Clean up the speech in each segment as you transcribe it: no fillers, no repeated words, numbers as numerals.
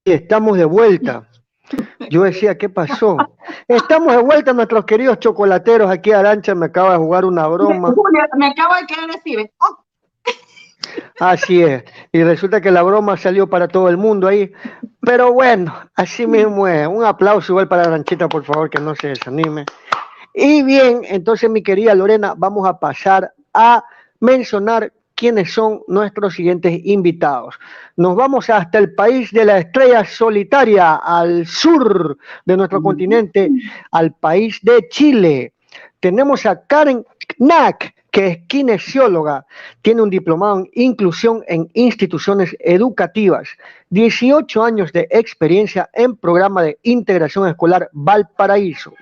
Estamos de vuelta. Yo decía, ¿qué pasó? Estamos de vuelta, nuestros queridos chocolateros. Aquí Arancha me acaba de jugar una broma. Julio, me acabo de quedar así, ¿ves? Oh. Así es. Y resulta que la broma salió para todo el mundo ahí. Pero bueno, así mismo es. Un aplauso igual para Aranchita, por favor, que no se desanime. Y bien, entonces mi querida Lorena, vamos a pasar a mencionar quiénes son nuestros siguientes invitados. Nos vamos hasta el país de la estrella solitaria, al sur de nuestro continente, al país de Chile. Tenemos a Karen Knack, que es kinesióloga, tiene un diplomado en inclusión en instituciones educativas, 18 años de experiencia en programa de integración escolar Valparaíso,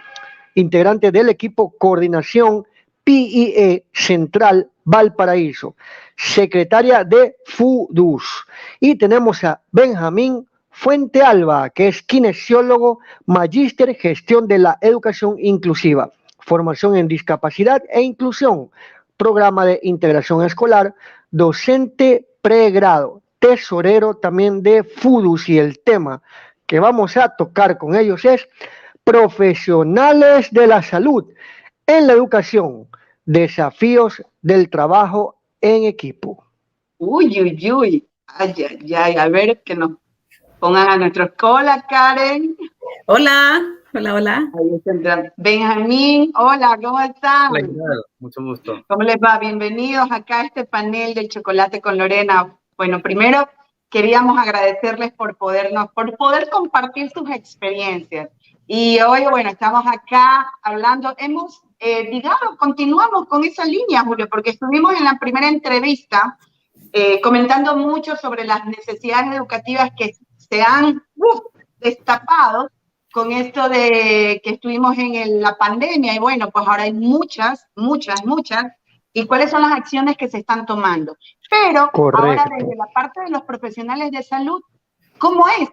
integrante del equipo Coordinación PIE Central Valparaíso, secretaria de FUDUS. Y tenemos a Benjamín Fuente Alba, que es kinesiólogo, magíster gestión de la educación inclusiva, formación en discapacidad e inclusión, programa de integración escolar, docente pregrado, tesorero también de FUDUS. Y el tema que vamos a tocar con ellos es profesionales de la salud en la educación, desafíos del trabajo en equipo. Uy, uy, uy. Ay, ay, ay. A ver, que nos pongan a nuestros cola, Karen. Hola, hola, hola. Benjamín, hola, ¿cómo están? Hola, mucho gusto. ¿Cómo les va? Bienvenidos acá a este panel del chocolate con Lorena. Bueno, primero queríamos agradecerles por poder compartir sus experiencias. Y hoy, bueno, estamos acá hablando, continuamos con esa línea, Julio, porque estuvimos en la primera entrevista comentando mucho sobre las necesidades educativas que se han destapado con esto de que estuvimos en la pandemia, y bueno, pues ahora hay muchas, y cuáles son las acciones que se están tomando. Pero Correcto. Ahora desde la parte de los profesionales de salud, ¿cómo es?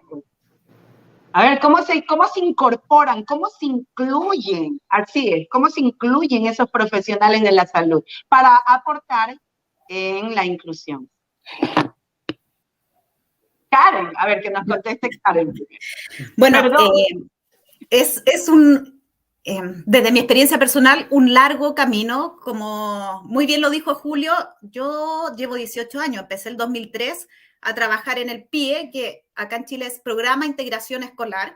A ver, ¿cómo se incorporan, cómo se incluyen? Así es, ¿cómo se incluyen esos profesionales de la salud para aportar en la inclusión? Karen, a ver, que nos conteste Karen. Bueno, desde mi experiencia personal, un largo camino, como muy bien lo dijo Julio. Yo llevo 18 años, empecé el 2003 a trabajar en el PIE, que acá en Chile es Programa de Integración Escolar,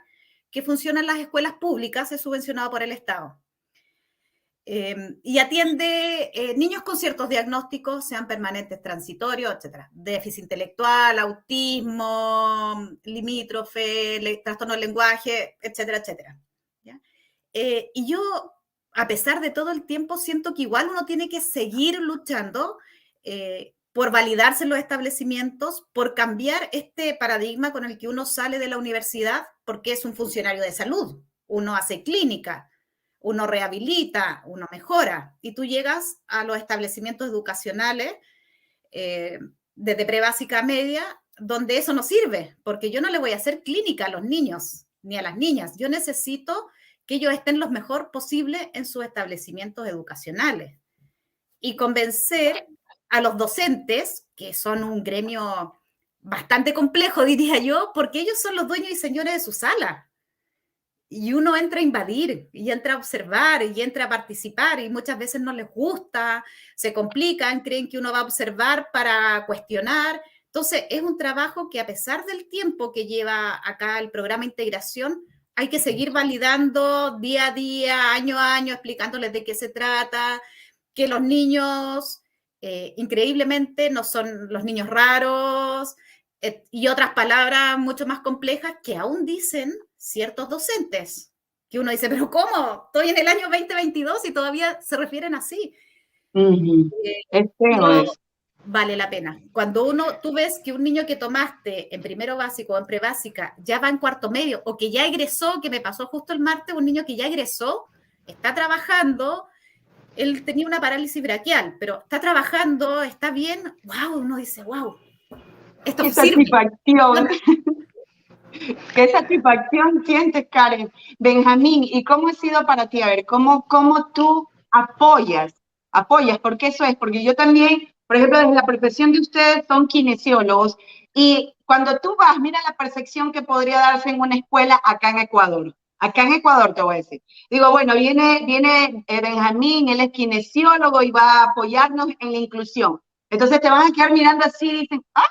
que funciona en las escuelas públicas, es subvencionado por el Estado. Y atiende niños con ciertos diagnósticos, sean permanentes, transitorios, etcétera. Déficit intelectual, autismo, limítrofe, trastorno del lenguaje, etcétera, etcétera. ¿Ya? Y yo, a pesar de todo el tiempo, siento que igual uno tiene que seguir luchando por validarse en los establecimientos, por cambiar este paradigma con el que uno sale de la universidad, porque es un funcionario de salud. Uno hace clínica, uno rehabilita, uno mejora, y tú llegas a los establecimientos educacionales, desde prebásica a media, donde eso no sirve, porque yo no le voy a hacer clínica a los niños, ni a las niñas. Yo necesito que ellos estén lo mejor posible en sus establecimientos educacionales. Y convencer a los docentes, que son un gremio bastante complejo, diría yo, porque ellos son los dueños y señores de su sala. Y uno entra a invadir, y entra a observar, y entra a participar, y muchas veces no les gusta, se complican, creen que uno va a observar para cuestionar. Entonces, es un trabajo que, a pesar del tiempo que lleva acá el programa de integración, hay que seguir validando día a día, año a año, explicándoles de qué se trata, que los niños, increíblemente, no son los niños raros, y otras palabras mucho más complejas que aún dicen ciertos docentes, que uno dice, pero ¿cómo? Estoy en el año 2022 y todavía se refieren así. Vale la pena. Cuando tú ves que un niño que tomaste en primero básico o en prebásica ya va en cuarto medio, o que ya egresó, que me pasó justo el martes, un niño que ya egresó, está trabajando, él tenía una parálisis braquial, pero está trabajando, está bien, wow, uno dice, wow, esto ¡Qué sirve! Satisfacción! ¿Qué satisfacción sientes, Karen? Benjamín, ¿y cómo ha sido para ti? A ver, ¿cómo tú apoyas? Porque eso es, porque yo también por ejemplo, desde la profesión de ustedes son kinesiólogos, y cuando tú vas, mira la percepción que podría darse en una escuela acá en Ecuador. Acá en Ecuador te voy a decir. Digo, bueno, viene Benjamín, él es kinesiólogo y va a apoyarnos en la inclusión. Entonces te van a quedar mirando así y dicen, ah,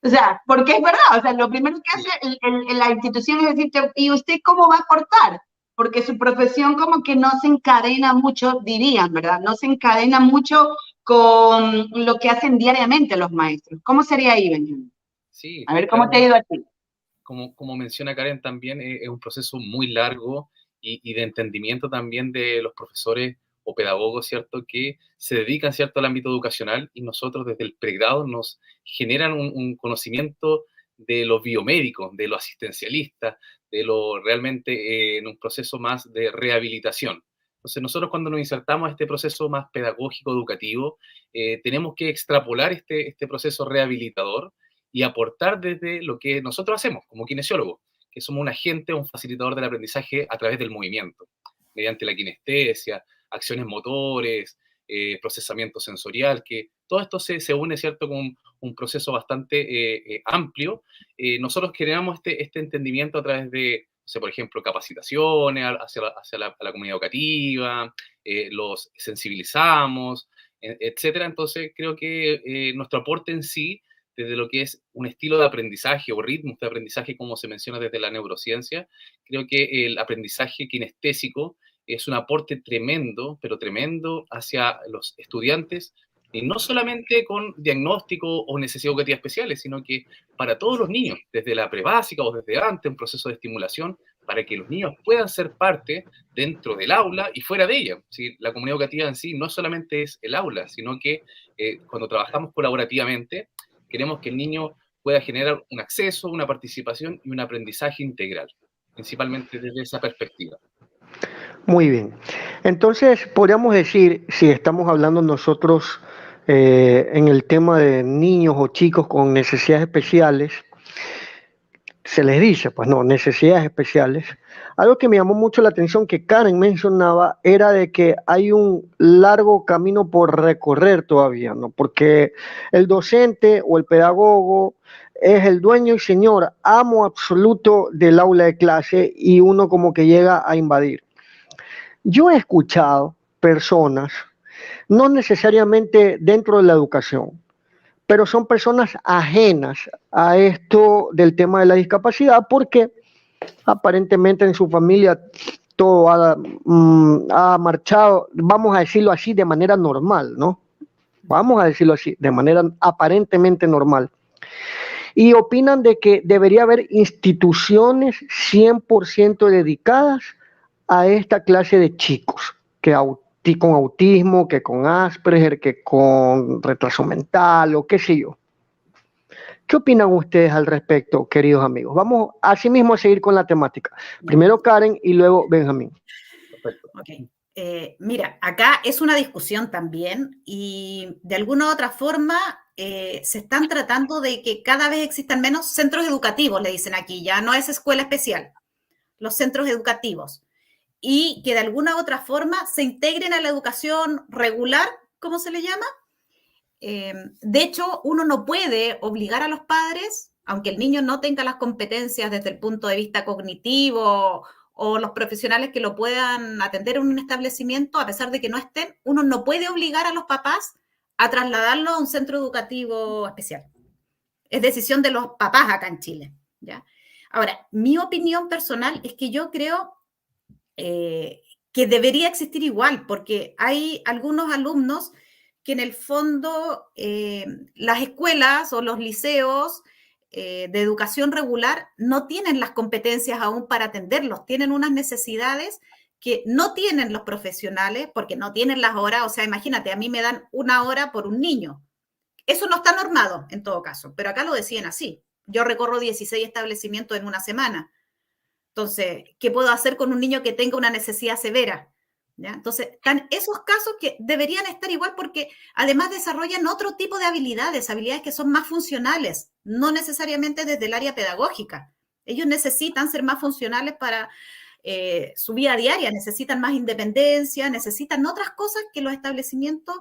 o sea, porque es verdad, o sea, lo primero que hace la institución es decirte, ¿y usted cómo va a aportar? Porque su profesión como que no se encadena mucho, dirían, ¿verdad? No se encadena mucho con lo que hacen diariamente los maestros. ¿Cómo sería ahí, Benjamín? Sí, A ver, ¿cómo te ha ido a ti? como menciona Karen también, es un proceso muy largo y de entendimiento también de los profesores o pedagogos, ¿cierto?, que se dedican, ¿cierto?, al ámbito educacional, y nosotros desde el pregrado nos generan un conocimiento de lo biomédico, de lo asistencialista, de lo realmente en un proceso más de rehabilitación. Entonces nosotros cuando nos insertamos a este proceso más pedagógico, educativo, tenemos que extrapolar este proceso rehabilitador y aportar desde lo que nosotros hacemos como kinesiólogos, que somos un agente, un facilitador del aprendizaje a través del movimiento, mediante la kinestesia, acciones motores, procesamiento sensorial, que todo esto se une, ¿cierto?, con un proceso bastante amplio. Nosotros generamos este entendimiento a través de, o sea, por ejemplo, capacitaciones hacia la comunidad educativa, los sensibilizamos, etcétera. Entonces, creo que nuestro aporte en sí, desde lo que es un estilo de aprendizaje o ritmos de aprendizaje, como se menciona desde la neurociencia, creo que el aprendizaje kinestésico es un aporte tremendo, pero tremendo hacia los estudiantes, y no solamente con diagnóstico o necesidades educativas especiales, sino que para todos los niños, desde la prebásica o desde antes, un proceso de estimulación, para que los niños puedan ser parte dentro del aula y fuera de ella. ¿Sí? La comunidad educativa en sí no solamente es el aula, sino que cuando trabajamos colaborativamente, queremos que el niño pueda generar un acceso, una participación y un aprendizaje integral, principalmente desde esa perspectiva. Muy bien. Entonces, podríamos decir, si estamos hablando nosotros en el tema de niños o chicos con necesidades especiales, se les dice, pues no, necesidades especiales. Algo que me llamó mucho la atención que Karen mencionaba era de que hay un largo camino por recorrer todavía, ¿no? Porque el docente o el pedagogo es el dueño y señor, amo absoluto del aula de clase, y uno como que llega a invadir. Yo he escuchado personas, no necesariamente dentro de la educación, pero son personas ajenas a esto del tema de la discapacidad, porque aparentemente en su familia todo ha marchado, vamos a decirlo así, de manera normal, ¿no? Vamos a decirlo así, de manera aparentemente normal. Y opinan de que debería haber instituciones 100% dedicadas a esta clase de chicos, que con autismo, que con Asperger, que con retraso mental o qué sé yo. ¿Qué opinan ustedes al respecto, queridos amigos? Vamos así mismo a seguir con la temática. Primero Karen y luego Benjamín. Perfecto. Okay. Mira, acá es una discusión también, y de alguna u otra forma se están tratando de que cada vez existan menos centros educativos, le dicen aquí, ya no es escuela especial, los centros educativos, y que de alguna u otra forma se integren a la educación regular, ¿cómo se le llama? De hecho, uno no puede obligar a los padres, aunque el niño no tenga las competencias desde el punto de vista cognitivo o los profesionales que lo puedan atender en un establecimiento, a pesar de que no estén, uno no puede obligar a los papás a trasladarlo a un centro educativo especial. Es decisión de los papás acá en Chile, ¿ya? Ahora, mi opinión personal es que yo creo que debería existir igual, porque hay algunos alumnos que en el fondo las escuelas o los liceos de educación regular no tienen las competencias aún para atenderlos, tienen unas necesidades que no tienen los profesionales porque no tienen las horas. O sea, imagínate, a mí me dan 1 hora por un niño. Eso no está normado en todo caso, pero acá lo decían así. Yo recorro 16 establecimientos en una semana. Entonces, ¿qué puedo hacer con un niño que tenga una necesidad severa? ¿Ya? Entonces, están esos casos que deberían estar igual, porque además desarrollan otro tipo de habilidades que son más funcionales, no necesariamente desde el área pedagógica. Ellos necesitan ser más funcionales para su vida diaria, necesitan más independencia, necesitan otras cosas que los establecimientos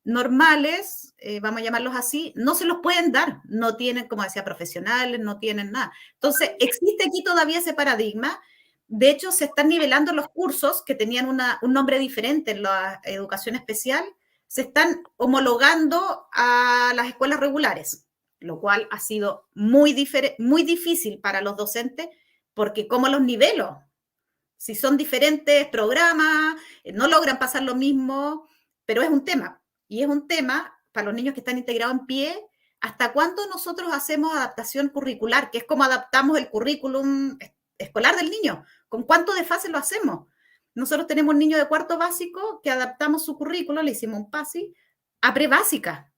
normales, vamos a llamarlos así, no se los pueden dar, no tienen, como decía, profesionales, no tienen nada. Entonces, existe aquí todavía ese paradigma. De hecho, se están nivelando los cursos que tenían un nombre diferente en la educación especial, se están homologando a las escuelas regulares, lo cual ha sido muy difícil para los docentes, porque ¿cómo los nivelo? Si son diferentes programas, no logran pasar lo mismo, pero es un tema. Y es un tema para los niños que están integrados en pie, ¿hasta cuándo nosotros hacemos adaptación curricular? Que es como adaptamos el currículum escolar del niño. ¿Con cuánto de fase lo hacemos? Nosotros tenemos un niño de cuarto básico que adaptamos su currículo, le hicimos un PASI, a prebásica.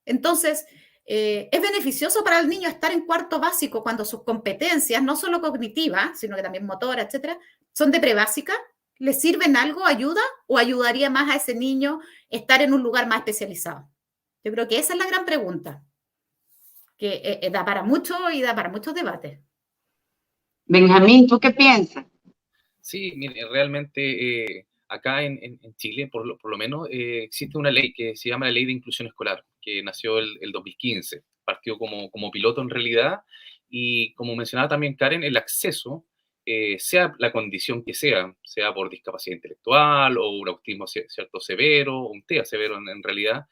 Entonces, es beneficioso para el niño estar en cuarto básico cuando sus competencias, no solo cognitivas, sino que también motoras, etcétera, son de prebásica. ¿Le sirven algo? ¿Ayuda? ¿O ayudaría más a ese niño estar en un lugar más especializado? Yo creo que esa es la gran pregunta, que da para mucho y da para muchos debates. Benjamín, ¿tú qué piensas? Sí, mire, realmente acá en Chile, por lo menos, existe una ley que se llama la Ley de Inclusión Escolar, que nació el 2015, partió como piloto en realidad, y como mencionaba también Karen, el acceso, sea la condición que sea por discapacidad intelectual o un autismo cierto severo, o un TEA severo en realidad,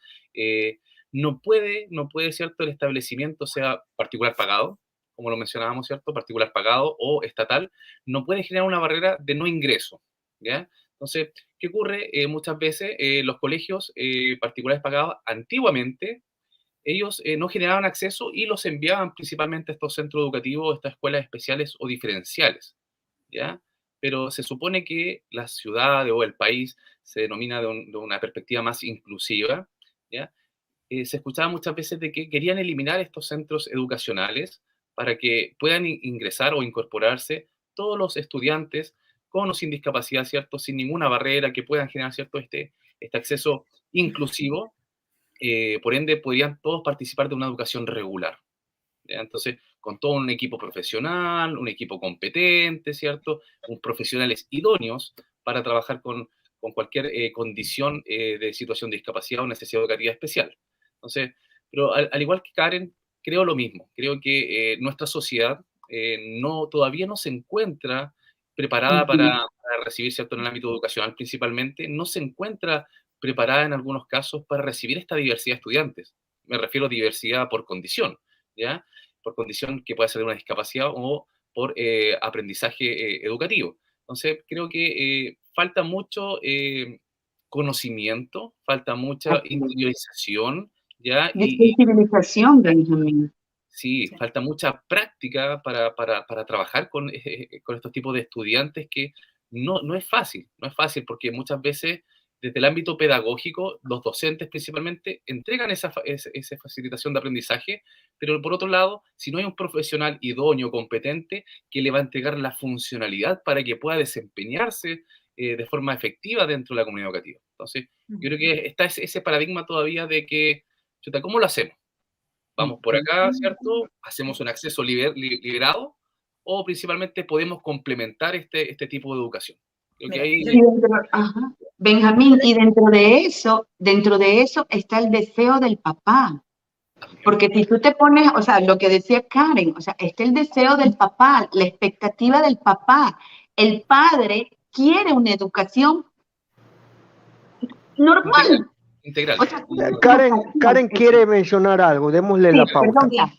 no puede, ¿cierto?, el establecimiento sea particular pagado, como lo mencionábamos, ¿cierto?, particular pagado o estatal, no puede generar una barrera de no ingreso, ¿ya? Entonces, ¿qué ocurre? Muchas veces los colegios particulares pagados antiguamente, ellos no generaban acceso y los enviaban principalmente a estos centros educativos, estas escuelas especiales o diferenciales, ¿ya? Pero se supone que la ciudad o el país se denomina de una perspectiva más inclusiva, ¿ya? Se escuchaba muchas veces de que querían eliminar estos centros educacionales para que puedan ingresar o incorporarse todos los estudiantes con o sin discapacidad, ¿cierto? Sin ninguna barrera, que puedan generar, ¿cierto?, este acceso inclusivo. Por ende, podrían todos participar de una educación regular, ¿ya? Entonces, con todo un equipo profesional, un equipo competente, ¿cierto? Profesionales idóneos para trabajar con cualquier condición de situación de discapacidad o necesidad educativa especial. Entonces, pero al igual que Karen, creo lo mismo. Creo que nuestra sociedad todavía no se encuentra preparada para recibir, ¿cierto?, en el ámbito educacional principalmente, no se encuentra preparada en algunos casos para recibir esta diversidad de estudiantes. Me refiero a diversidad por condición, ¿ya? Por condición que pueda ser de una discapacidad o por aprendizaje educativo. Entonces, creo que falta mucho conocimiento, falta mucha interiorización, ¿ya? De sensibilización, Benjamín. Sí, falta mucha práctica para trabajar con estos tipos de estudiantes que no es fácil, no es fácil porque muchas veces desde el ámbito pedagógico, los docentes principalmente entregan esa facilitación de aprendizaje, pero por otro lado, si no hay un profesional idóneo, competente, que le va a entregar la funcionalidad para que pueda desempeñarse de forma efectiva dentro de la comunidad educativa. Entonces, yo creo que está ese paradigma todavía de que, chuta, ¿cómo lo hacemos? Vamos por acá, ¿cierto? Hacemos un acceso liberado o principalmente podemos complementar este tipo de educación. Creo que ahí... Ajá. Benjamín, y dentro de eso está el deseo del papá. Porque si tú te pones, o sea, lo que decía Karen, o sea, está el deseo del papá, la expectativa del papá. El padre quiere una educación normal. Integral. O sea, Karen quiere mencionar algo, démosle la pauta. Perdón, ya.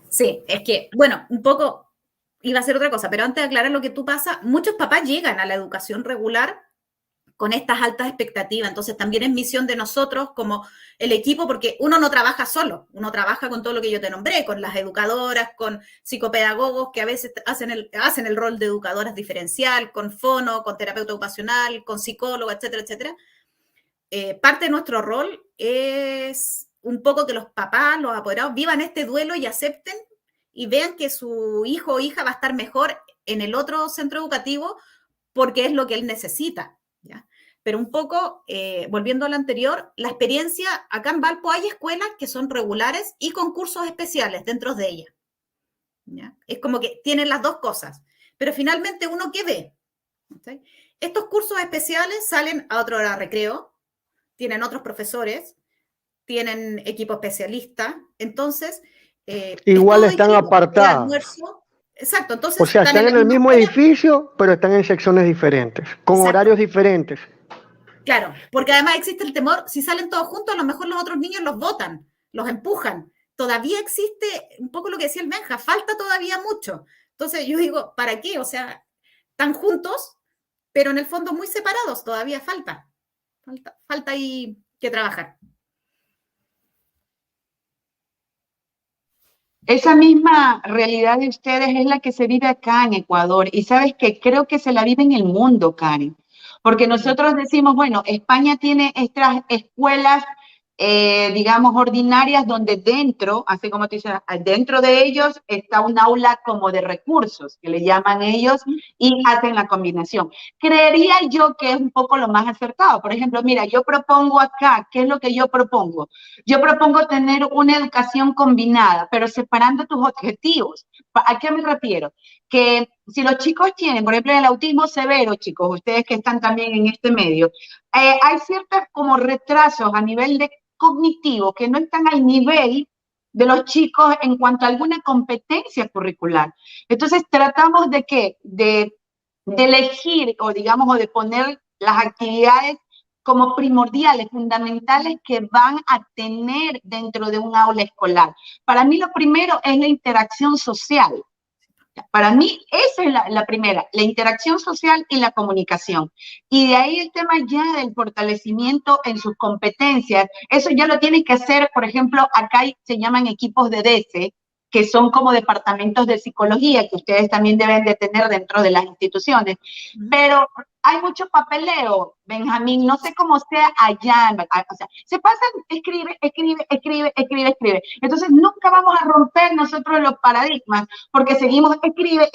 Sí, es que, bueno, un poco iba a ser otra cosa, pero antes de aclarar lo que tú pasa, muchos papás llegan a la educación regular con estas altas expectativas, entonces también es misión de nosotros como el equipo, porque uno no trabaja solo, uno trabaja con todo lo que yo te nombré, con las educadoras, con psicopedagogos que a veces hacen el rol de educadoras diferencial, con fono, con terapeuta ocupacional, con psicólogo, etcétera, etcétera. Parte de nuestro rol es un poco que los papás, los apoderados, vivan este duelo y acepten y vean que su hijo o hija va a estar mejor en el otro centro educativo porque es lo que él necesita, ¿ya? Pero un poco, volviendo a lo anterior, la experiencia, acá en Valpo hay escuelas que son regulares y con cursos especiales dentro de ellas, ¿ya? Es como que tienen las dos cosas, pero finalmente uno, ¿qué ve? ¿Sí? Estos cursos especiales salen a otra hora de recreo, tienen otros profesores, tienen equipo especialista, entonces igual todo están equipo, el apartados. almuerzo, exacto, entonces O sea, están en están la en el misma mismo escuela, edificio, pero están en secciones diferentes, con exacto, horarios diferentes. claro, porque además existe el temor, si salen todos juntos, a lo mejor los otros niños los botan, los empujan. Todavía existe un poco lo que decía el Benja, falta todavía mucho. Entonces yo digo, ¿para qué? O sea, están juntos, pero en el fondo muy separados, todavía falta ahí que trabajar. Esa misma realidad de ustedes es la que se vive acá en Ecuador. Y sabes que creo que se la vive en el mundo, Karen. Porque nosotros decimos, bueno, España tiene estas escuelas, digamos, ordinarias donde dentro, así como te dicen, dentro de ellos está un aula como de recursos, que le llaman ellos, y hacen la combinación. Creería yo que es un poco lo más acertado. Por ejemplo, mira, yo propongo acá, ¿qué es lo que yo propongo? Yo propongo tener una educación combinada, pero separando tus objetivos. ¿A qué me refiero? Que si los chicos tienen, por ejemplo, el autismo severo, chicos, ustedes que están también en este medio, hay ciertos como retrasos a nivel de cognitivo que no están al nivel de los chicos en cuanto a alguna competencia curricular. Entonces tratamos de qué? De elegir o digamos o de poner las actividades como primordiales, fundamentales que van a tener dentro de un aula escolar. Para mí lo primero es la interacción social. Para mí esa es la primera, la interacción social y la comunicación. Y de ahí el tema ya del fortalecimiento en sus competencias, eso ya lo tienen que hacer, por ejemplo, acá se llaman equipos de DESE, que son como departamentos de psicología que ustedes también deben de tener dentro de las instituciones. Pero hay mucho papeleo, Benjamín, no sé cómo sea allá, o sea, se pasan, escribe. Entonces nunca vamos a romper nosotros los paradigmas porque seguimos escribe.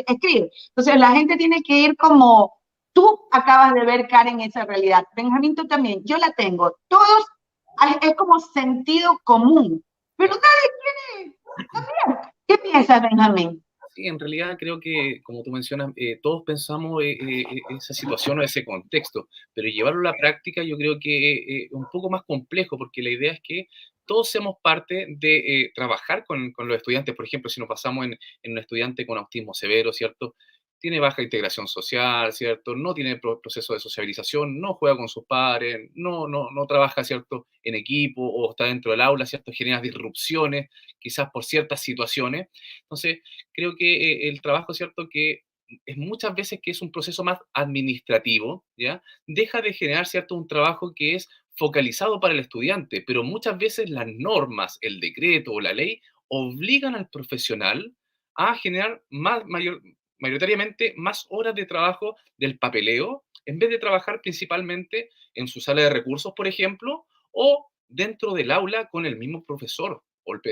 Entonces la gente tiene que ir como tú acabas de ver, Karen, esa realidad. Benjamín, tú también, yo la tengo. Todos es como sentido común, pero nadie tiene también. ¿Qué piensas, Benjamín? Sí, en realidad creo que, como tú mencionas, todos pensamos esa situación o ese contexto, pero llevarlo a la práctica yo creo que es un poco más complejo, porque la idea es que todos seamos parte de trabajar con los estudiantes. Por ejemplo, si nos pasamos en un estudiante con autismo severo, ¿cierto? Tiene baja integración social, ¿cierto? No tiene proceso de sociabilización, no juega con sus padres, no trabaja, ¿cierto? En equipo o está dentro del aula, ¿cierto? Genera disrupciones, quizás por ciertas situaciones. Entonces, creo que el trabajo, ¿cierto? Que es muchas veces que es un proceso más administrativo, ¿ya? Deja de generar, ¿cierto? Un trabajo que es focalizado para el estudiante, pero muchas veces las normas, el decreto o la ley obligan al profesional a generar mayoritariamente más horas de trabajo del papeleo, en vez de trabajar principalmente en su sala de recursos, por ejemplo, o dentro del aula con el mismo profesor o el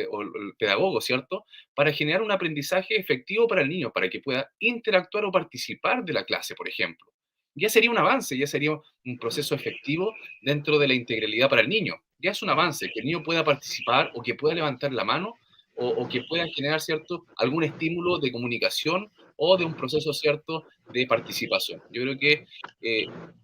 pedagogo, ¿cierto? Para generar un aprendizaje efectivo para el niño, para que pueda interactuar o participar de la clase, por ejemplo. Ya sería un avance, ya sería un proceso efectivo dentro de la integralidad para el niño. Ya es un avance, que el niño pueda participar o que pueda levantar la mano o que pueda generar, ¿cierto?, algún estímulo de comunicación o de un proceso, ¿cierto?, de participación. Yo creo que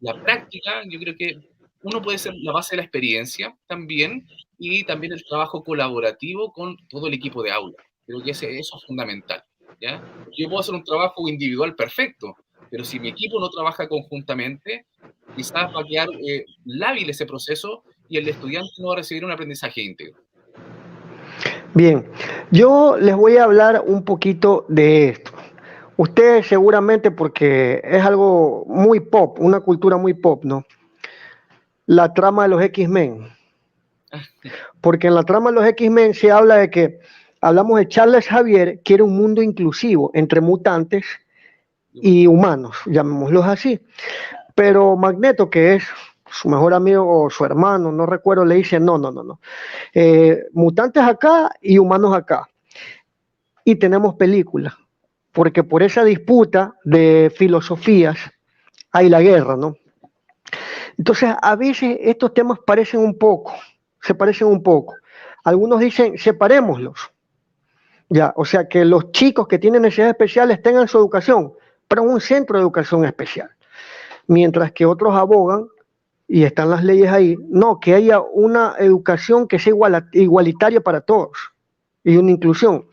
la práctica, yo creo que uno puede ser la base de la experiencia también, y también el trabajo colaborativo con todo el equipo de aula. Creo que eso es fundamental, ¿ya? Yo puedo hacer un trabajo individual perfecto, pero si mi equipo no trabaja conjuntamente, quizás va a quedar lábil ese proceso y el estudiante no va a recibir un aprendizaje íntegro. Bien, yo les voy a hablar un poquito de esto. Ustedes seguramente, porque es algo muy pop, una cultura muy pop, ¿no? La trama de los X-Men. Porque en la trama de los X-Men se habla de que, hablamos de Charles Xavier, quiere un mundo inclusivo entre mutantes y humanos, llamémoslos así. Pero Magneto, que es su mejor amigo o su hermano, no recuerdo, le dice, no. Mutantes acá y humanos acá. Y tenemos películas, porque por esa disputa de filosofías hay la guerra, ¿no? Entonces, a veces estos temas se parecen un poco. Algunos dicen, separémoslos, ya, o sea, que los chicos que tienen necesidades especiales tengan su educación, pero en un centro de educación especial. Mientras que otros abogan y están las leyes ahí, no, que haya una educación que sea igualitaria para todos y una inclusión.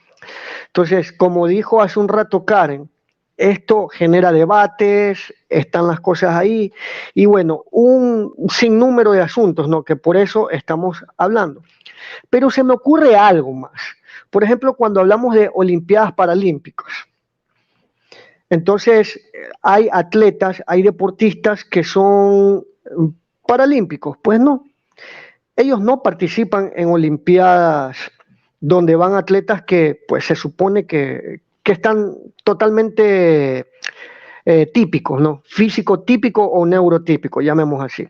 Entonces, como dijo hace un rato Karen, esto genera debates, están las cosas ahí, y bueno, un sinnúmero de asuntos, ¿no? Que por eso estamos hablando. Pero se me ocurre algo más. Por ejemplo, cuando hablamos de Olimpiadas Paralímpicas, entonces hay atletas, hay deportistas que son paralímpicos, pues no. Ellos no participan en Olimpiadas donde van atletas que pues se supone que están totalmente típicos, ¿no? Físico típico o neurotípico, llamemos así.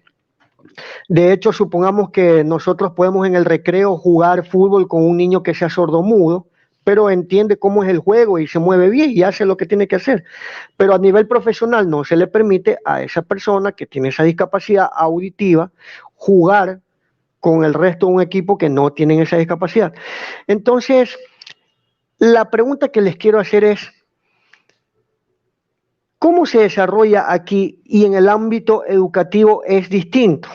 De hecho, supongamos que nosotros podemos en el recreo jugar fútbol con un niño que sea sordomudo, pero entiende cómo es el juego y se mueve bien y hace lo que tiene que hacer. Pero a nivel profesional no se le permite a esa persona que tiene esa discapacidad auditiva jugar con el resto de un equipo que no tienen esa discapacidad. Entonces, la pregunta que les quiero hacer es, ¿cómo se desarrolla aquí y en el ámbito educativo es distinto?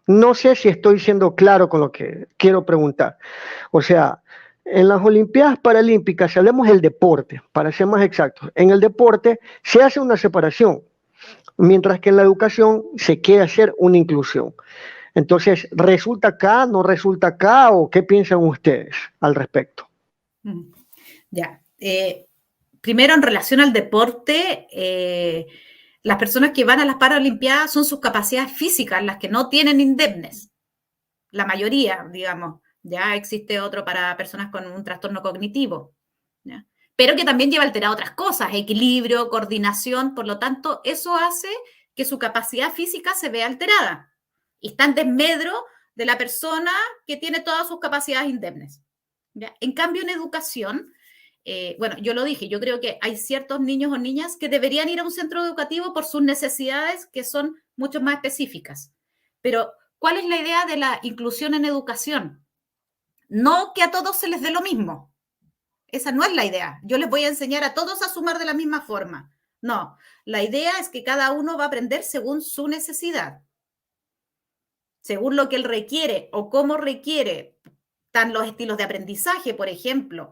No sé si estoy siendo claro con lo que quiero preguntar. O sea, en las Olimpiadas Paralímpicas, si hablemos del deporte, para ser más exactos, en el deporte se hace una separación, mientras que en la educación se quiere hacer una inclusión. Entonces, ¿resulta acá, no resulta acá o qué piensan ustedes al respecto? Ya. Primero, en relación al deporte, las personas que van a las Paralimpiadas son sus capacidades físicas las que no tienen indemnes. La mayoría, digamos. Ya existe otro para personas con un trastorno cognitivo, ¿ya? Pero que también lleva alterado otras cosas, equilibrio, coordinación, por lo tanto, eso hace que su capacidad física se vea alterada y está en desmedro de la persona que tiene todas sus capacidades indemnes, ¿ya? En cambio, en educación, bueno, yo lo dije, yo creo que hay ciertos niños o niñas que deberían ir a un centro educativo por sus necesidades que son mucho más específicas. Pero, ¿cuál es la idea de la inclusión en educación? No que a todos se les dé lo mismo. Esa no es la idea. Yo les voy a enseñar a todos a sumar de la misma forma. No, la idea es que cada uno va a aprender según su necesidad, según lo que él requiere o cómo requiere. Están los estilos de aprendizaje, por ejemplo.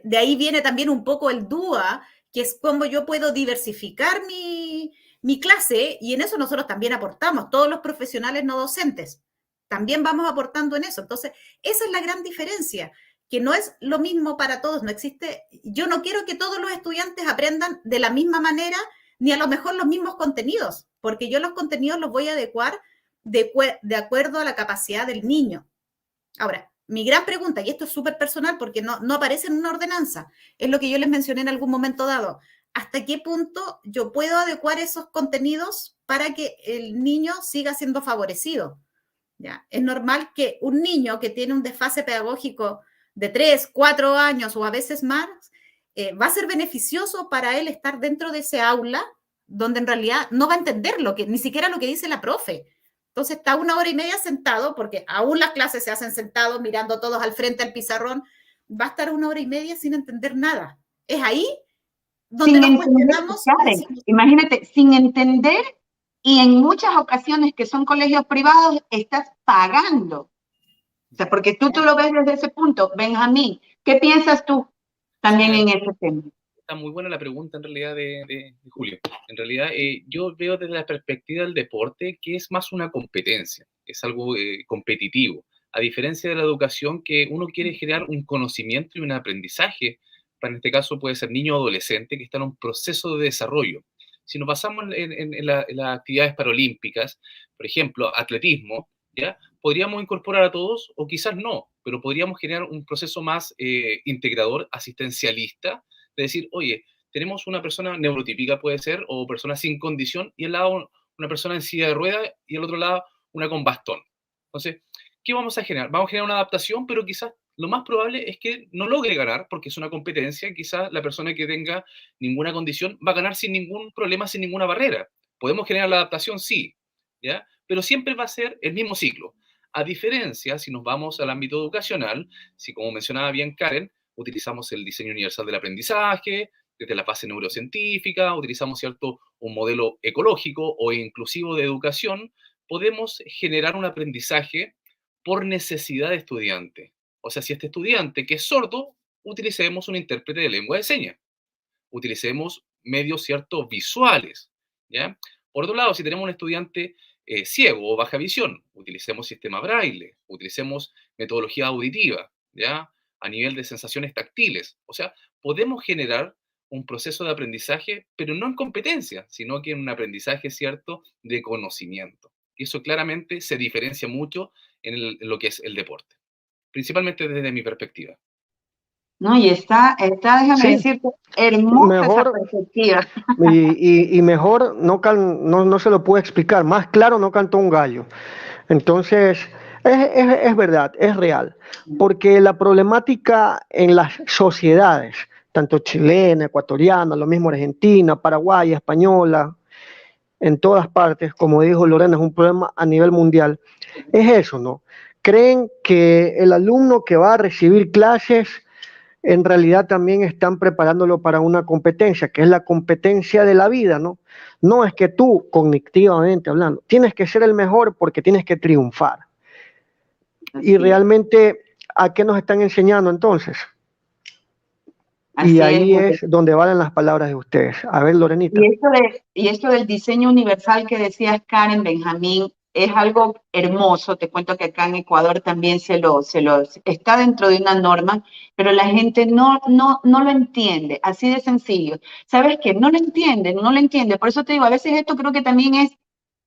De ahí viene también un poco el DUA, que es cómo yo puedo diversificar mi clase, y en eso nosotros también aportamos, todos los profesionales no docentes. También vamos aportando en eso. Entonces, esa es la gran diferencia, que no es lo mismo para todos, no existe. Yo no quiero que todos los estudiantes aprendan de la misma manera, ni a lo mejor los mismos contenidos, porque yo los contenidos los voy a adecuar de acuerdo a la capacidad del niño. Ahora, mi gran pregunta, y esto es súper personal porque no aparece en una ordenanza, es lo que yo les mencioné en algún momento dado. ¿Hasta qué punto yo puedo adecuar esos contenidos para que el niño siga siendo favorecido? ¿Ya? Es normal que un niño que tiene un desfase pedagógico de 3, 4 años o a veces más, va a ser beneficioso para él estar dentro de ese aula donde en realidad no va a entender ni siquiera lo que dice la profe. Entonces está 1 hora y media sentado, porque aún las clases se hacen sentados, mirando todos al frente al pizarrón, va a estar 1 hora y media sin entender nada. Es ahí donde nos cuestionamos. Imagínate, sin entender, y en muchas ocasiones que son colegios privados, estás pagando. O sea, porque tú lo ves desde ese punto. Benjamín, ¿qué piensas tú también en ese tema? Está muy buena la pregunta en realidad de Julio. En realidad yo veo desde la perspectiva del deporte que es más una competencia, es algo competitivo, a diferencia de la educación, que uno quiere generar un conocimiento y un aprendizaje. En este caso puede ser niño o adolescente que está en un proceso de desarrollo. Si nos basamos en las actividades paralímpicas, por ejemplo, atletismo, ¿ya? Podríamos incorporar a todos o quizás no, pero podríamos generar un proceso más integrador, asistencialista, de decir, oye, tenemos una persona neurotípica, puede ser, o persona sin condición, y al lado una persona en silla de ruedas, y al otro lado una con bastón. Entonces, ¿qué vamos a generar? Vamos a generar una adaptación, pero quizás lo más probable es que no logre ganar, porque es una competencia. Quizás la persona que tenga ninguna condición va a ganar sin ningún problema, sin ninguna barrera. Podemos generar la adaptación, sí, ¿ya? Pero siempre va a ser el mismo ciclo. A diferencia, si nos vamos al ámbito educacional, si, como mencionaba bien Karen, utilizamos el diseño universal del aprendizaje, desde la base neurocientífica, utilizamos, ¿cierto?, un modelo ecológico o inclusivo de educación, podemos generar un aprendizaje por necesidad de estudiante. O sea, si este estudiante que es sordo, utilicemos un intérprete de lengua de señas. Utilicemos medios, ¿cierto?, visuales, ¿ya? Por otro lado, si tenemos un estudiante ciego o baja visión, utilicemos sistema braille, utilicemos metodología auditiva, ¿ya? A nivel de sensaciones táctiles. O sea, podemos generar un proceso de aprendizaje, pero no en competencia, sino que en un aprendizaje, ¿cierto?, de conocimiento. Y eso claramente se diferencia mucho en lo que es el deporte, principalmente desde mi perspectiva. No, y déjame Sí, decirte, hermosa esa mejor, perspectiva. y mejor no se lo puede explicar, más claro no cantó un gallo. Entonces, es verdad, es real, porque la problemática en las sociedades, tanto chilena, ecuatoriana, lo mismo argentina, paraguaya, española, en todas partes, como dijo Lorena, es un problema a nivel mundial, es eso, ¿no? Creen que el alumno que va a recibir clases en realidad también están preparándolo para una competencia, que es la competencia de la vida, ¿no? No es que tú, cognitivamente hablando, tienes que ser el mejor porque tienes que triunfar. Y realmente, ¿a qué nos están enseñando entonces? Y ahí es donde valen las palabras de ustedes. A ver, Lorenita. Y esto del diseño universal que decías, Karen, Benjamín, es algo hermoso. Te cuento que acá en Ecuador también está dentro de una norma, pero la gente no lo entiende, así de sencillo. ¿Sabes qué? No lo entiende. Por eso te digo, a veces esto creo que también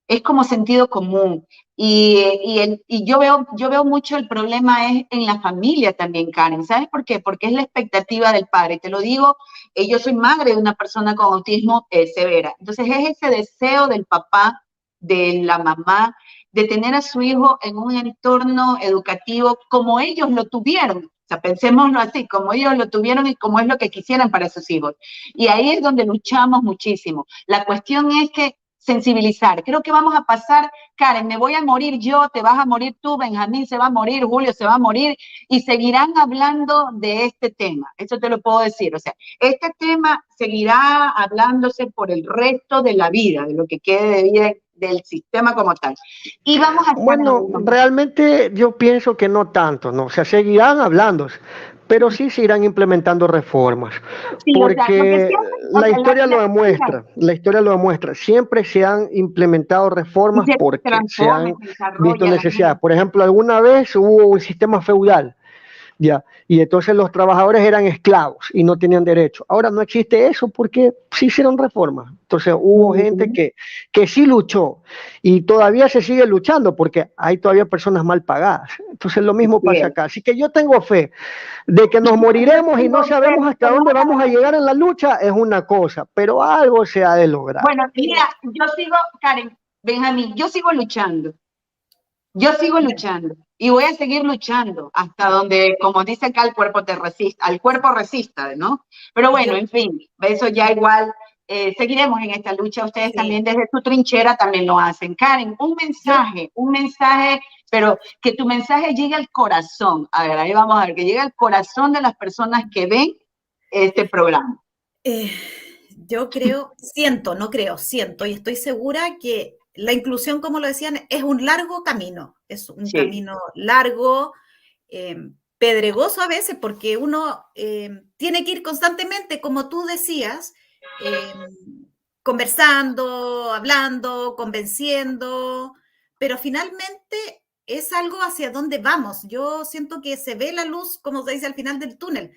es como sentido común. Y yo veo mucho el problema es en la familia también, Karen. ¿Sabes por qué? Porque es la expectativa del padre. Te lo digo, yo soy madre de una persona con autismo severa. Entonces es ese deseo del papá, de la mamá, de tener a su hijo en un entorno educativo como ellos lo tuvieron. O sea, pensémoslo así, como ellos lo tuvieron y como es lo que quisieran para sus hijos. Y ahí es donde luchamos muchísimo. La cuestión es que sensibilizar. Creo que vamos a pasar, Karen, me voy a morir yo, te vas a morir tú, Benjamín se va a morir, Julio se va a morir, y seguirán hablando de este tema. Eso te lo puedo decir. O sea, este tema seguirá hablándose por el resto de la vida, de lo que quede de vida del sistema como tal. Y vamos a... Bueno, realmente yo pienso que no tanto, ¿no? O sea, seguirán hablando, pero sí se irán implementando reformas, sí, porque la historia lo demuestra, siempre se han implementado reformas porque se han visto necesidades. Por ejemplo, alguna vez hubo un sistema feudal, ya, y entonces los trabajadores eran esclavos y no tenían derecho. Ahora no existe eso porque sí hicieron reformas. Entonces hubo gente que sí luchó y todavía se sigue luchando porque hay todavía personas mal pagadas. Entonces lo mismo pasa acá. Así que yo tengo fe de que nos moriremos y no sabemos hasta dónde vamos a llegar en la lucha, es una cosa, pero algo se ha de lograr. Bueno, mira, yo sigo, Karen, Benjamín, yo sigo luchando. Yo sigo luchando y voy a seguir luchando hasta donde, como dice acá, el cuerpo resista, ¿no? Pero bueno, en fin, eso ya igual, seguiremos en esta lucha. Ustedes también desde su trinchera también lo hacen. Karen, un mensaje, pero que tu mensaje llegue al corazón. A ver, ahí vamos a ver, que llegue al corazón de las personas que ven este programa. Yo siento y estoy segura que la inclusión, como lo decían, es un largo camino, es un camino largo, pedregoso a veces, porque uno tiene que ir constantemente, como tú decías, conversando, hablando, convenciendo, pero finalmente es algo hacia donde vamos. Yo siento que se ve la luz, como se dice, al final del túnel.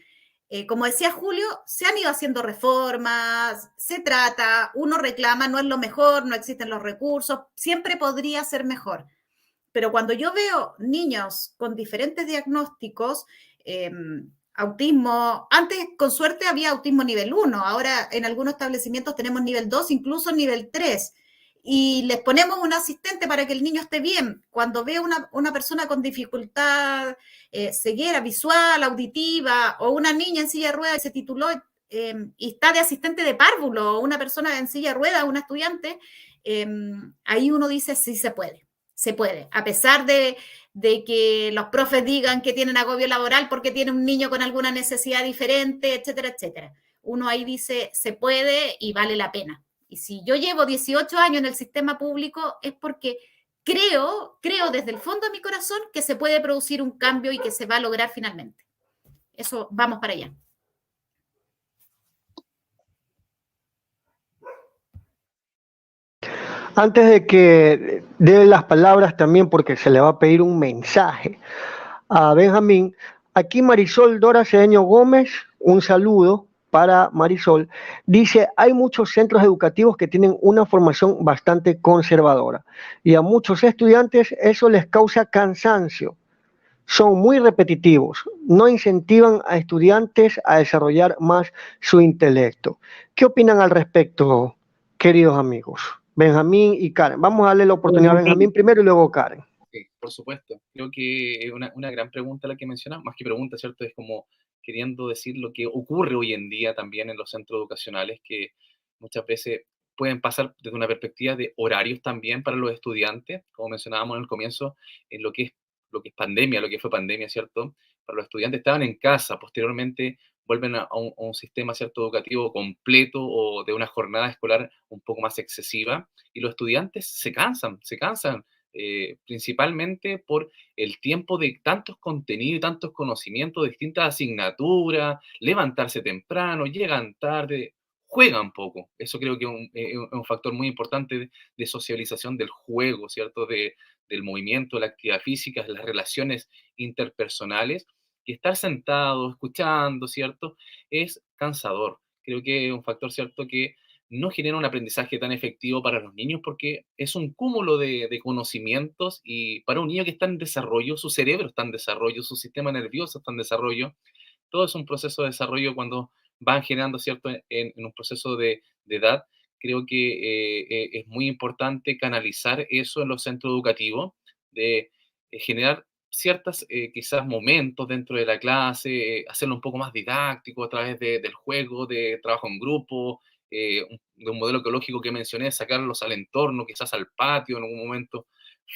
Como decía Julio, se han ido haciendo reformas, se trata, uno reclama, no es lo mejor, no existen los recursos, siempre podría ser mejor. Pero cuando yo veo niños con diferentes diagnósticos, autismo, antes con suerte había autismo nivel 1, ahora en algunos establecimientos tenemos nivel 2, incluso nivel 3, y les ponemos un asistente para que el niño esté bien. Cuando veo una persona con dificultad ceguera visual, auditiva, o una niña en silla de ruedas que se tituló y está de asistente de párvulo, o una persona en silla de ruedas, una estudiante, ahí uno dice sí se puede, a pesar de que los profes digan que tienen agobio laboral porque tiene un niño con alguna necesidad diferente, etcétera, etcétera. Uno ahí dice se puede y vale la pena. Y si yo llevo 18 años en el sistema público es porque creo desde el fondo de mi corazón que se puede producir un cambio y que se va a lograr finalmente. Eso, vamos para allá. Antes de que dé las palabras también, porque se le va a pedir un mensaje a Benjamín, aquí Marisol Dora Cedeño Gómez, un saludo para Marisol, dice, hay muchos centros educativos que tienen una formación bastante conservadora y a muchos estudiantes eso les causa cansancio. Son muy repetitivos, no incentivan a estudiantes a desarrollar más su intelecto. ¿Qué opinan al respecto, queridos amigos? Benjamín y Karen. Vamos a darle la oportunidad a Benjamín primero y luego Karen. Sí, por supuesto. Creo que es una gran pregunta la que mencionas, más que pregunta, ¿cierto? Es como queriendo decir lo que ocurre hoy en día también en los centros educacionales, que muchas veces pueden pasar desde una perspectiva de horarios también para los estudiantes, como mencionábamos en el comienzo, en lo que es pandemia, lo que fue pandemia, ¿cierto? Para los estudiantes estaban en casa, posteriormente vuelven a un sistema, ¿cierto?, educativo completo o de una jornada escolar un poco más excesiva, y los estudiantes se cansan principalmente por el tiempo de tantos contenidos y tantos conocimientos de distintas asignaturas, levantarse temprano, llegan tarde, juegan poco. Eso creo que es un factor muy importante de socialización del juego, ¿cierto? Del movimiento, de la actividad física, de las relaciones interpersonales. Y estar sentado, escuchando, ¿cierto? Es cansador. Creo que es un factor, ¿cierto? Que no genera un aprendizaje tan efectivo para los niños porque es un cúmulo de conocimientos, y para un niño que está en desarrollo, su cerebro está en desarrollo, su sistema nervioso está en desarrollo, todo es un proceso de desarrollo cuando van generando, ¿cierto? En un proceso de edad. Creo que es muy importante canalizar eso en los centros educativos, de generar ciertas quizás momentos dentro de la clase, hacerlo un poco más didáctico a través del juego, de trabajo en grupo, de un modelo ecológico que mencioné, sacarlos al entorno, quizás al patio en algún momento,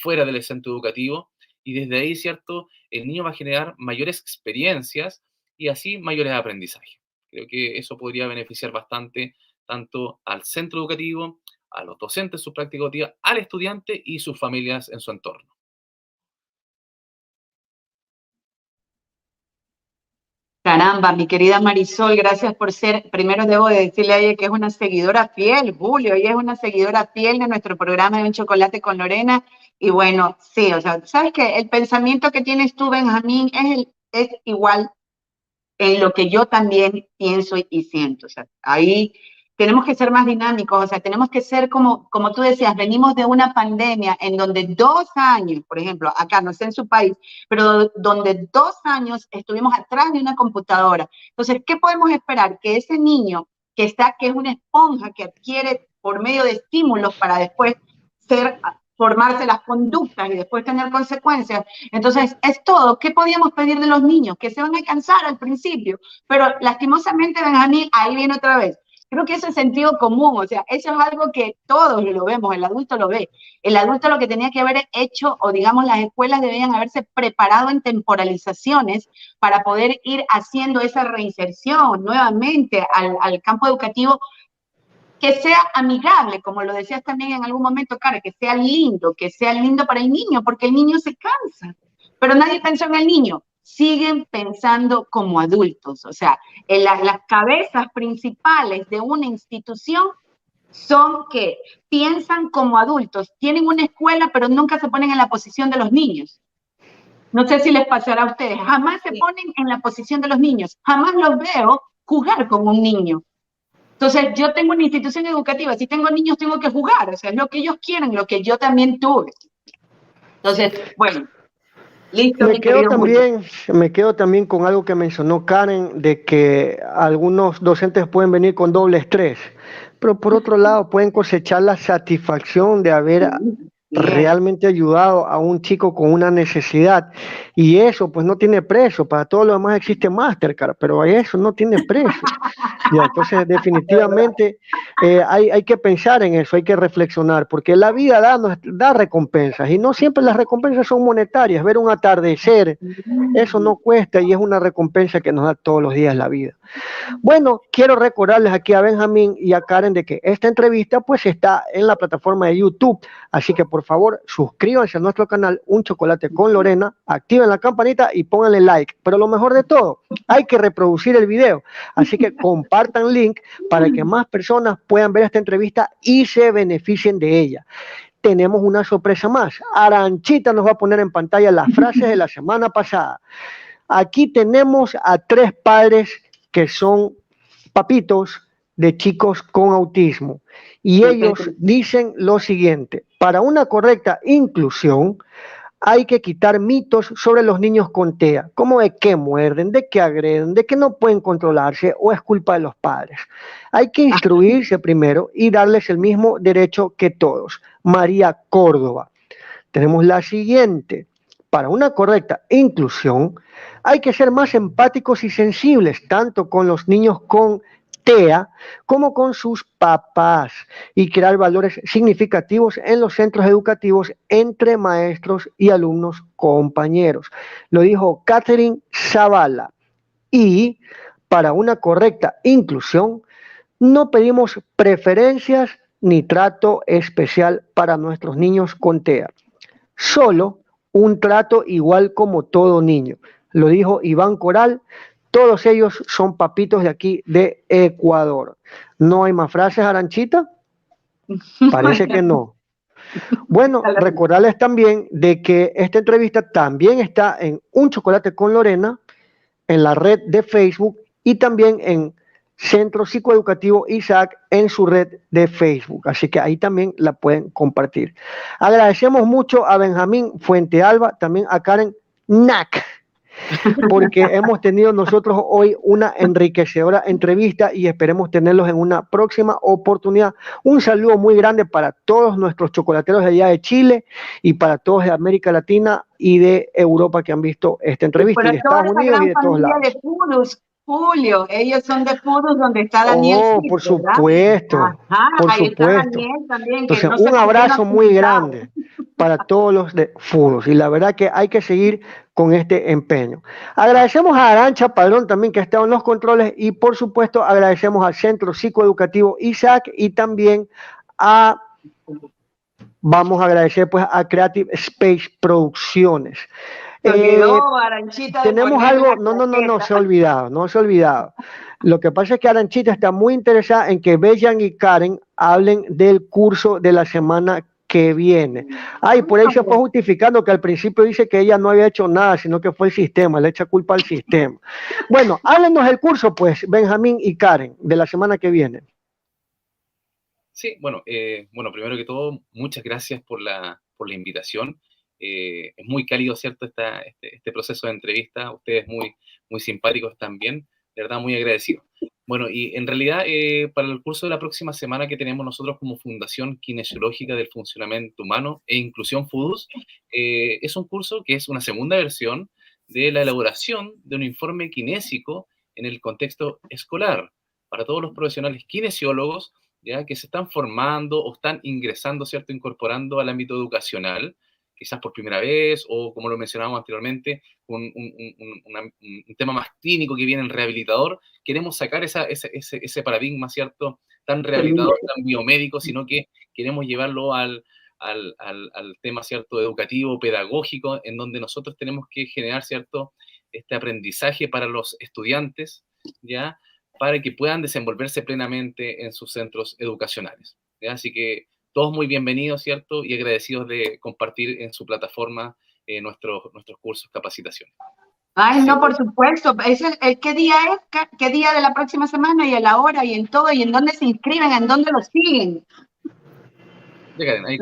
fuera del centro educativo, y desde ahí, ¿cierto? El niño va a generar mayores experiencias y así mayores aprendizajes. Creo que eso podría beneficiar bastante tanto al centro educativo, a los docentes en su práctica educativa, al estudiante y sus familias en su entorno. Caramba, mi querida Marisol, gracias por ser, primero debo de decirle a ella que es una seguidora fiel, Julio, ella es una seguidora fiel de nuestro programa de Un Chocolate con Lorena, y bueno, sí, o sea, sabes que el pensamiento que tienes tú, Benjamín, es igual en lo que yo también pienso y siento, o sea, ahí tenemos que ser más dinámicos, o sea, tenemos que ser como tú decías, venimos de una pandemia en donde 2 años, por ejemplo, acá, no sé en su país, pero donde 2 años estuvimos atrás de una computadora. Entonces, ¿qué podemos esperar? Que ese niño que es una esponja que adquiere por medio de estímulos para después formarse las conductas y después tener consecuencias. Entonces, es todo. ¿Qué podíamos pedir de los niños? Que se van a cansar al principio, pero lastimosamente, Benjamín, ahí viene otra vez. Creo que eso es sentido común, o sea, eso es algo que todos lo vemos, el adulto lo ve. El adulto lo que tenía que haber hecho, o digamos las escuelas debían haberse preparado en temporalizaciones para poder ir haciendo esa reinserción nuevamente al campo educativo, que sea amigable, como lo decías también en algún momento, Cara, que sea lindo para el niño, porque el niño se cansa. Pero nadie pensó en el niño. Siguen pensando como adultos. O sea, las cabezas principales de una institución son que piensan como adultos, tienen una escuela, pero nunca se ponen en la posición de los niños. No sé si les pasará a ustedes. Jamás se ponen en la posición de los niños. Jamás los veo jugar como un niño. Entonces, yo tengo una institución educativa, si tengo niños tengo que jugar, o sea, es lo que ellos quieren, lo que yo también tuve. Entonces, bueno, listo, mi querido Julio. Me quedo también con algo que mencionó Karen, de que algunos docentes pueden venir con doble estrés, pero por otro lado pueden cosechar la satisfacción de haber realmente ayudado a un chico con una necesidad, y eso pues no tiene precio. Para todo lo demás existe Mastercard, pero eso no tiene precio. Ya, entonces definitivamente hay que pensar en eso, hay que reflexionar, porque la vida da recompensas, y no siempre las recompensas son monetarias. Ver un atardecer, eso no cuesta, y es una recompensa que nos da todos los días la vida. Bueno, quiero recordarles aquí a Benjamín y a Karen de que esta entrevista pues está en la plataforma de YouTube, así que por favor, suscríbanse a nuestro canal Un Chocolate con Lorena, activen la campanita y pónganle like. Pero lo mejor de todo, hay que reproducir el video. Así que compartan link para que más personas puedan ver esta entrevista y se beneficien de ella. Tenemos una sorpresa más. Aranchita nos va a poner en pantalla las frases de la semana pasada. Aquí tenemos a 3 padres que son papitos de chicos con autismo. Y ellos dicen lo siguiente: para una correcta inclusión hay que quitar mitos sobre los niños con TEA, como de que muerden, de que agreden, de que no pueden controlarse o es culpa de los padres. Hay que instruirse primero y darles el mismo derecho que todos. María Córdoba. Tenemos la siguiente: para una correcta inclusión hay que ser más empáticos y sensibles, tanto con los niños con TEA como con sus papás, y crear valores significativos en los centros educativos entre maestros y alumnos compañeros. Lo dijo Catherine Zavala. Y para una correcta inclusión no pedimos preferencias ni trato especial para nuestros niños con TEA, solo un trato igual como todo niño. Lo dijo Iván Coral. Todos ellos son papitos de aquí de Ecuador. ¿No hay más frases, Aranchita? Parece que no. Bueno, recordarles también de que esta entrevista también está en Un Chocolate con Lorena, en la red de Facebook, y también en Centro Psicoeducativo Isaac en su red de Facebook. Así que ahí también la pueden compartir. Agradecemos mucho a Benjamín Fuentealba, también a Karen Nack, porque hemos tenido nosotros hoy una enriquecedora entrevista y esperemos tenerlos en una próxima oportunidad. Un saludo muy grande para todos nuestros chocolateros de allá de Chile y para todos de América Latina y de Europa que han visto esta entrevista, y de Estados Unidos y de todos lados. De Purus, Julio, ellos son de Purus, donde está Daniel. Por supuesto, por supuesto. También, entonces, no un abrazo muy grande para todos los de Purus, y la verdad que hay que seguir con este empeño. Agradecemos a Arancha Padrón también, que ha estado en los controles, y por supuesto agradecemos al Centro Psicoeducativo Isaac, y también vamos a agradecer pues a Creative Space Producciones. Tenemos algo, no se ha olvidado. Lo que pasa es que Aranchita está muy interesada en que Bellan y Karen hablen del curso de la semana que viene. Por ahí se fue justificando que al principio dice que ella no había hecho nada, sino que fue el sistema, le echa culpa al sistema. Bueno, háblenos del curso, pues, Benjamín y Karen, de la semana que viene. Sí, bueno, primero que todo, muchas gracias por la invitación. Es muy cálido, ¿cierto?, este proceso de entrevista. Ustedes muy simpáticos también, de verdad, muy agradecido. Bueno, y en realidad, para el curso de la próxima semana que tenemos nosotros como Fundación Kinesiológica del Funcionamiento Humano e Inclusión FUDUS, es un curso que es una segunda versión de la elaboración de un informe kinésico en el contexto escolar para todos los profesionales kinesiólogos, ya que se están formando o están ingresando, ¿cierto?, incorporando al ámbito educacional, quizás por primera vez, o como lo mencionábamos anteriormente, un tema más clínico que viene el rehabilitador. Queremos sacar ese paradigma, ¿cierto?, tan rehabilitador, tan biomédico, sino que queremos llevarlo al tema, ¿cierto?, educativo, pedagógico, en donde nosotros tenemos que generar, ¿cierto?, este aprendizaje para los estudiantes, ¿ya?, para que puedan desenvolverse plenamente en sus centros educacionales, ¿ya? Así que todos muy bienvenidos, ¿cierto?, y agradecidos de compartir en su plataforma nuestros cursos, capacitaciones. No, por supuesto. ¿Qué día es? ¿Qué día de la próxima semana? Y a la hora, y en todo, y en dónde se inscriben, en dónde los siguen. Karen, ahí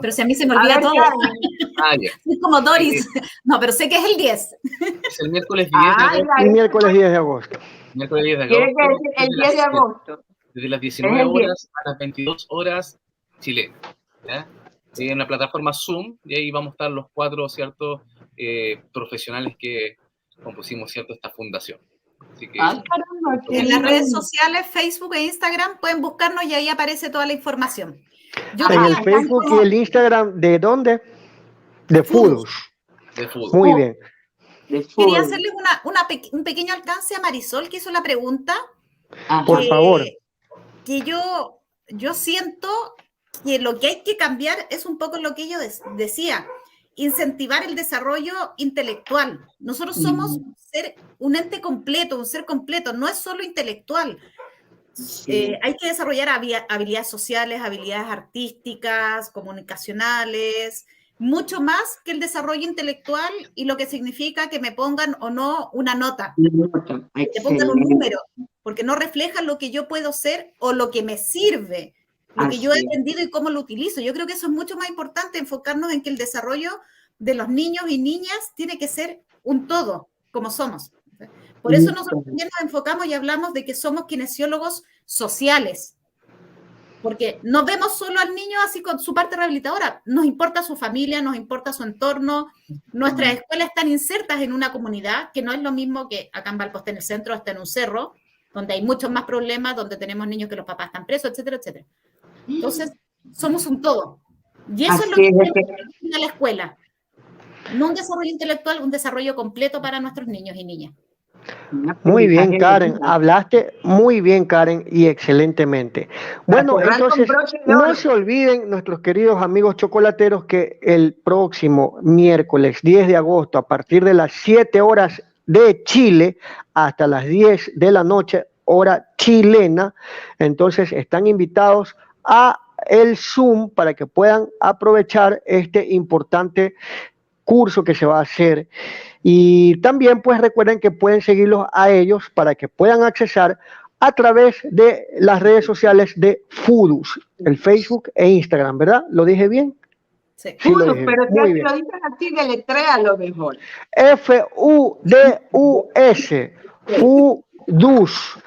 pero si a mí se me olvida todo. Ya. Es como Doris. No, pero sé que es el 10. Es el miércoles 10 de agosto. El miércoles 10 de agosto. Miércoles 10 de agosto. El 10 de agosto. Desde las 19 horas a las 22 horas chilenas, ¿ya? En la plataforma Zoom, y ahí vamos a estar los 4, ¿cierto?, profesionales que compusimos, ¿cierto?, esta fundación. Así que, en las redes sociales, Facebook e Instagram, pueden buscarnos y ahí aparece toda la información. En el Facebook y el Instagram, ¿de dónde? De FUDUS. Muy bien. Quería hacerles un pequeño alcance a Marisol, que hizo la pregunta. Por favor. Que yo siento que lo que hay que cambiar es un poco lo que yo decía, incentivar el desarrollo intelectual. Nosotros somos un ente completo, un ser completo, no es solo intelectual. Hay que desarrollar habilidades sociales, habilidades artísticas, comunicacionales, mucho más que el desarrollo intelectual y lo que significa que me pongan o no una nota, que te pongan un número, porque no refleja lo que yo puedo ser o lo que me sirve, lo que yo he aprendido y cómo lo utilizo. Yo creo que eso es mucho más importante, enfocarnos en que el desarrollo de los niños y niñas tiene que ser un todo, como somos. Por eso nosotros también nos enfocamos y hablamos de que somos kinesiólogos sociales, porque no vemos solo al niño así con su parte rehabilitadora, nos importa su familia, nos importa su entorno, nuestras escuelas están insertas en una comunidad, que no es lo mismo que acá en Valpo, en el centro, hasta en un cerro, donde hay muchos más problemas, donde tenemos niños que los papás están presos, etcétera, etcétera. Entonces, somos un todo. Y eso es lo que tenemos que ir a la escuela. No un desarrollo intelectual, un desarrollo completo para nuestros niños y niñas. Muy bien, Karen, hablaste muy bien, Karen, y excelentemente. Bueno, entonces, no se olviden, nuestros queridos amigos chocolateros, que el próximo miércoles 10 de agosto, a partir de las 7 horas de Chile hasta las 10 de la noche, hora chilena, entonces están invitados a el Zoom para que puedan aprovechar este importante curso que se va a hacer. Y también pues recuerden que pueden seguirlos a ellos para que puedan accesar a través de las redes sociales de FUDUS, el Facebook e Instagram, ¿verdad? ¿Lo dije bien? Sí, FUDUS, pero si lo dicen así, deletréalo mejor. FUDUS, FUDUS,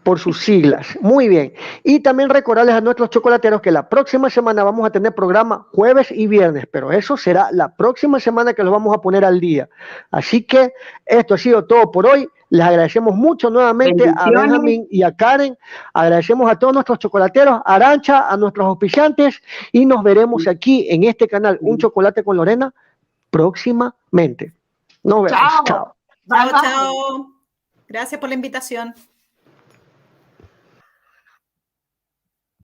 por sus siglas. Muy bien. Y también recordarles a nuestros chocolateros que la próxima semana vamos a tener programa jueves y viernes, pero eso será la próxima semana que los vamos a poner al día. Así que esto ha sido todo por hoy. Les agradecemos mucho nuevamente a Benjamín y a Karen. Agradecemos a todos nuestros chocolateros, a Arancha, a nuestros auspiciantes, y nos veremos aquí en este canal, Un Chocolate con Lorena, próximamente. Nos vemos. Chao. Chao, chao. Gracias por la invitación.